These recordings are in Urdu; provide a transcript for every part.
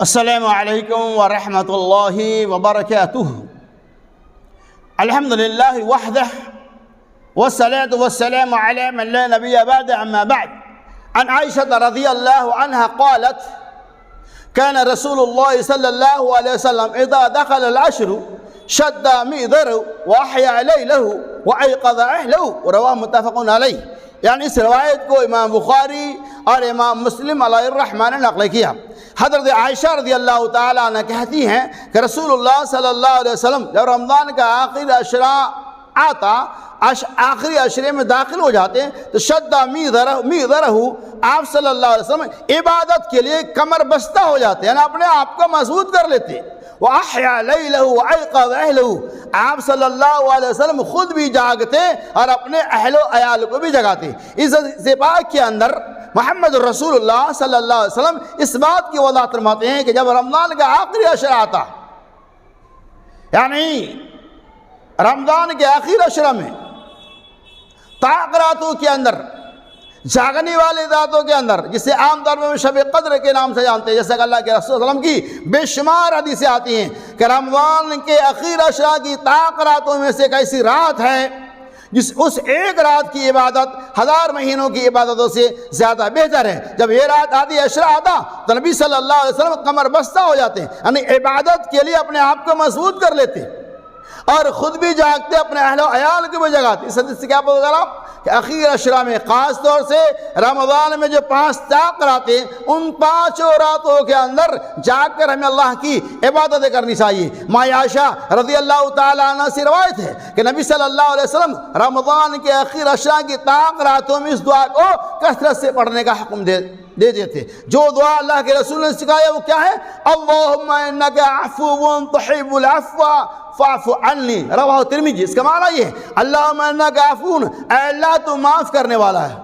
السلام علیکم ورحمۃ اللہ وبرکاتہ۔ الحمد للہ وحدہ والصلاة والسلام علی من لا نبی بعد، اما بعد۔ عن عائشة رضی اللہ عنها قالت كان رسول الله صلی اللہ علیہ وسلم اذا دخل العشر شد مئزره واحیا لیلہ وایقظ اہلہ، رواہ متفق علیہ۔ یعنی اس روایت کو امام بخاری اور امام مسلم علیہ الرحمٰن نے نقل کیا۔ حضرت عائشہ رضی اللہ تعالیٰ عنہ کہتی ہیں کہ رسول اللہ صلی اللہ علیہ وسلم جب رمضان کا آخری عشرہ آتا، آخری عشرے میں داخل ہو جاتے ہیں تو شد میذرہ، آپ صلی اللہ علیہ وسلم عبادت کے لیے کمر بستہ ہو جاتے ہیں، یعنی اپنے آپ کو مضبوط کر لیتے۔ وَأَحْيَا لَيْلَهُ وَأَيْقَظَ أَهْلَهُ، آپ صلی اللہ علیہ وسلم خود بھی جاگتے اور اپنے اہل و عیال کو بھی جگاتے۔ اس پاک کے اندر محمد رسول اللہ صلی اللہ علیہ وسلم اس بات کی وضاحت فرماتے ہیں کہ جب رمضان کا آخری عشرہ آتا، یعنی رمضان کے آخری عشرہ میں طاق راتوں کے اندر، جاگنے والے راتوں کے اندر، جسے عام طور میں شب قدر کے نام سے جانتے ہیں، جیسا کہ اللہ کے رسول صلی اللہ علیہ وسلم کی بے شمار حدیثیں آتی ہیں کہ رمضان کے آخری عشرہ کی طاق راتوں میں سے ایک ایسی رات ہے اس ایک رات کی عبادت 1000 مہینوں کی عبادتوں سے زیادہ بہتر ہے۔ جب یہ رات آدھی عشرہ آتا تو نبی صلی اللہ علیہ وسلم کمر بستہ ہو جاتے ہیں، یعنی عبادت کے لیے اپنے آپ کو مضبوط کر لیتے اور خود بھی جاگتے، اپنے اہل و عیال کو بھی جگاتے۔ اس حدیث سے کیا پتہ چلا کہ اخیر عشرہ میں، خاص طور سے رمضان میں جو 5 طاق راتیں، ان 5 راتوں کے اندر جاگ کر ہمیں اللہ کی عبادتیں کرنی چاہیے۔ ماں عائشہ رضی اللہ تعالیٰ عنہ سے روایت ہے کہ نبی صلی اللہ علیہ وسلم رمضان کے اخیر عشرہ کی طاق راتوں میں اس دعا کو کثرت سے پڑھنے کا حکم دیتے تھے۔ جو دعا اللہ کے رسول نے سکھایا وہ کیا ہے؟ اللہم انک عفو تحب العفو فاعف عنی، رواہ ترمذی۔ اس کا معنی یہ ہے اللہم انک عفو، اے اللہ تو معاف کرنے والا ہے،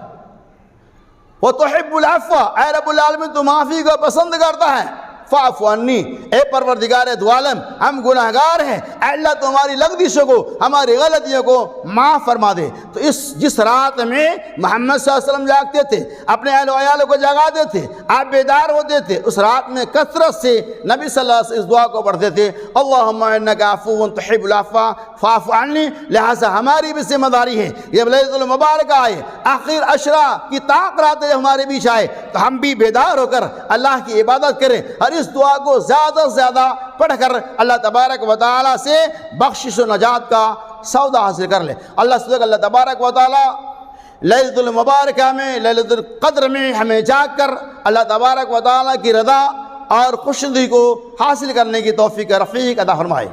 وتحب العفو، اے رب العالمین تو معافی کو پسند کرتا ہے، فاعف عنی، اے پروردگار دو عالم ہم گناہگار ہیں، اے اللہ تو ہماری لغزشوں کو، ہماری غلطیوں کو معاف فرما دے۔ تو جس رات میں محمد صلی اللہ علیہ وسلم جاگتے تھے، اپنے اہل و عیال کو جگاتے تھے، آپ بیدار ہوتے تھے، اس رات میں کثرت سے نبی صلی اللہ علیہ وسلم اس دعا کو پڑھتے تھے، اللہم انک عفو تحب العفو فاعف عنی۔ لہٰذا ہماری بھی ذمہ داری ہے، جب لیلۃ المبارک آئے، آخر عشرہ کی طاق راتیں ہمارے بیچ آئے تو ہم بھی بیدار ہو کر اللہ کی عبادت کریں اور اس دعا کو زیادہ سے زیادہ پڑھ کر اللہ تبارک و تعالیٰ سے بخشش و نجات کا سودا حاصل کر لے۔ اللہ تبارک و تعالیٰ لیلۃ المبارکہ میں، لیلۃ القدر میں ہمیں جاگ کر اللہ تبارک و تعالیٰ کی رضا اور خوشنودی کو حاصل کرنے کی توفیق رفیق عطا فرمائے۔